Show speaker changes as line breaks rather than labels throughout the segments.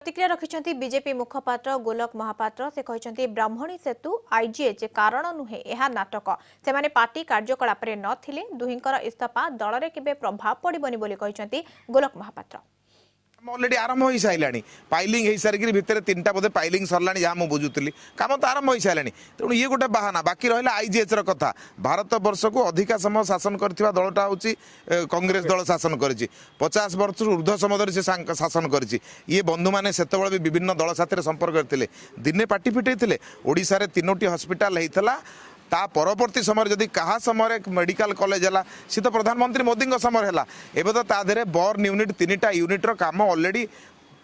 प्रतिक्रिया रखिंट बीजेपी मुखपात्र गोलक महापात्र से कहते ब्राह्मणी सेतु आईजीएच कारण नुहे यह नाटक से माने पार्टी कार्यकलाप नथिले दुहिंकर इस्तीफा दल में केबे प्रभाव पड़िबनी बोली कहते गोलक महापात्र।
ऑलरेडी आरंभ हो सारा पाइलिंग हो सारिक भितर 3टा बोधे पाइलिंग सरला जहाँ मुझे बुझुली कम तो आरंभ हो सारा तेणु ये गोटे बाहाना बाकी रहा आईजीएच कथा भारत वर्ष को अधिका समय शासन करथिबा दलटा हूँ कांग्रेस दल शासन कर 50 वर्ष ऊर्ध्व समय धरी से शासन कर बंधु मैंने से विभिन्न दल साथी संपर्क करते दिने पार्टी फिटे ओडिशा रे 3टी हस्पिटाल होता ता परवर्ती समय जदि कहा समय मेडिकल कॉलेज है सी तो प्रधानमंत्री मोदी समय है एवं तो ताधे बर्न यूनिट 3टा यूनिट्र काम ऑलरेडी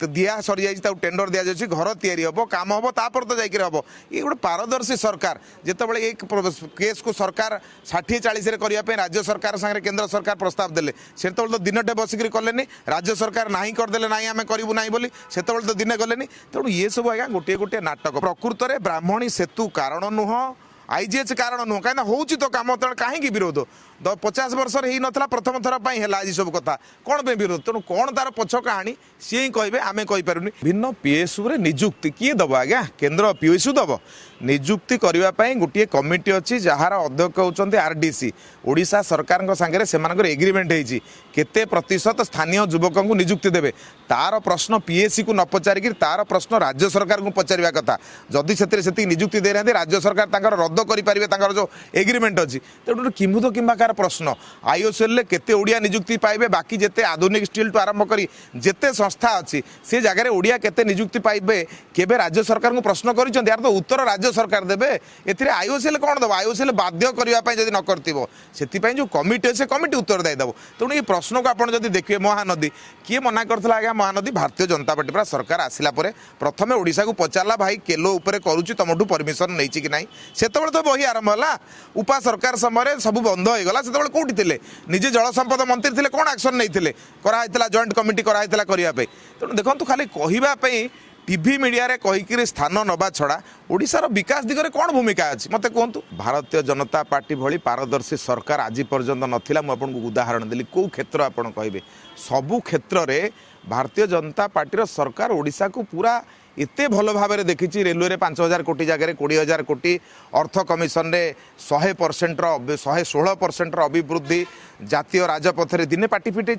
दिया सरी जाए टेंडर दि जाए घर तैयारी हम कम हम तापर तो जाकर हम ये गोटे पारदर्शी सरकार जितेबाला एक केस को सरकार 60-40 करने राज्य सरकार सागर केंद्र सरकार प्रस्ताव देले से तो दिनटे बसिक कले राज्य सरकार ना करदे ना आम करूँ ना बोली से तो दिने गले तेणु ये सब आज्ञा गोटे गोटे नाटक प्रकृत में ब्राह्मणी सेतु कारण नुह आईजीएच कारण नुह कहीं हूँ तो कम कहीं विरोध 50 वर्ष ही नाला प्रथम थर पर है आज सब कथा कौन पे विरोध तेणु कौन तार पछ कहानी सी ही कहे आम कहीपरूनी भिन्न पीएसयू रे निजुक्ति किए दब आज्ञा केन्द्र पीएसयू दब निजुक्ति करने गोटे कमिटी अच्छी जार अध्यक्ष होती आरडीसी ओडिशा सरकार सांगे से एग्रीमेंट होती केते प्रतिशत स्थानीय युवक को निजुक्ति देवे तार प्रश्न पीएससी को न पचारिक तार प्रश्न राज्य सरकार को पचार कथा जदि से निजुक्ति देना राज्य सरकार रद्द करेंगे जो एग्रीमेंट अच्छी तेणु किंबुद कि प्रश्न आईओसीएल केते ओडिया निजुक्ति पाइबे बाकी जेते आधुनिक स्टील टू आरंभ करी जेते संस्था अच्छी से जगह ओडिया केते निजुक्ति पाइबे केबे राज्य सरकार को प्रश्न करिसेंत यार तो उत्तर राज्य सरकार देबे एथिरे आईओसीएल कोन दबो आईओसीएल बाध्य करबा पय जदि न करतिबो सेति पय जो कमिटी से कमिटी उत्तर दे दबो तेणु ये प्रश्न को आपण जदि देखिए महानदी किए मना करथला आज्ञा महानदी भारतीय जनता पार्टी पर सरकार आसिला परे प्रथमे ओडिशा को पचारला भाई केलो ऊपर करूची तमठू परमिशन नैची कि नाही सेतबेले तो बही आरंभ होला उपा सरकार समय सब बंद हो गला से कौटी थे निजे जल संपद मंत्री थे कौन एक्शन नहीं कराइला जॉइंट कमिटी कराइला करने तेणु देखो खाली कहवाई टीवी मीडिया रे कहीकि स्थान नवा छड़ा ओडिशार विकास दिगरे कौन भूमिका अच्छी मत कहतु भारतीय जनता पार्टी भली पारदर्शी सरकार आज पर्यंत नाला मुझे उदाहरण देली कौ क्षेत्र आपड़ कहे सबू क्षेत्र में भारतीय जनता पार्टी सरकार ओडिशा को पूरा एते भल भाव में देखी रेलवे रे 5,000 कोटी जगह 20,000 कोटी अर्थ कमिशन रे 100% 116% अभिवृद्धि जातीय राजपथ रे दिने पार्टी फिटे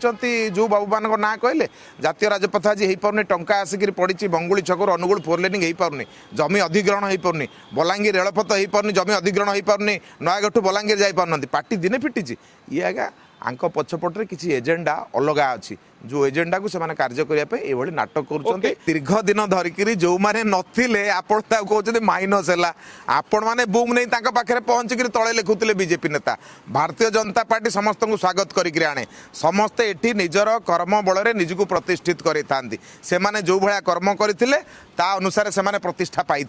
जो बाबू मान ना कहले जातीय राजपथ आज हो पारे टंका आसिक पड़ी बंगुली छक अनुगुल 4 लेनिंग हो पारनी जमी अधिग्रहण हो पारनी बलांगीर रेलपथ हो पारनी जमी अधिग्रहण हो पारनी नयागढ़ बलांगीर जाई पारना पार्टी दिने फिटी ये आज्ञा आंक पछपटे किसी एजेंडा अलग अच्छी जो एजेंडा को सेमाने कार्य करने ये नाटक कर दीर्घ दिन धरिक जो मैंने नथिले आपण कहते माइनस है आपण मैंने बुम नहीं पाखे पहुँचिक तले लिखुले बीजेपी नेता भारतीय जनता पार्टी समस्त को स्वागत करके आने समस्ते एठी निजर कर्म बल निजक प्रतिष्ठित करते से जो भाया कर्म करते ता अनुसार से प्रतिष्ठा पाई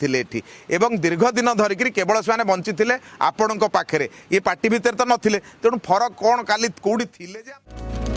एवं दीर्घ दिन धरिक केवल से बंची आपण पाखे ये पार्टी भितर तो नथिले तेणु फरक कौन काली कौटी थिले जे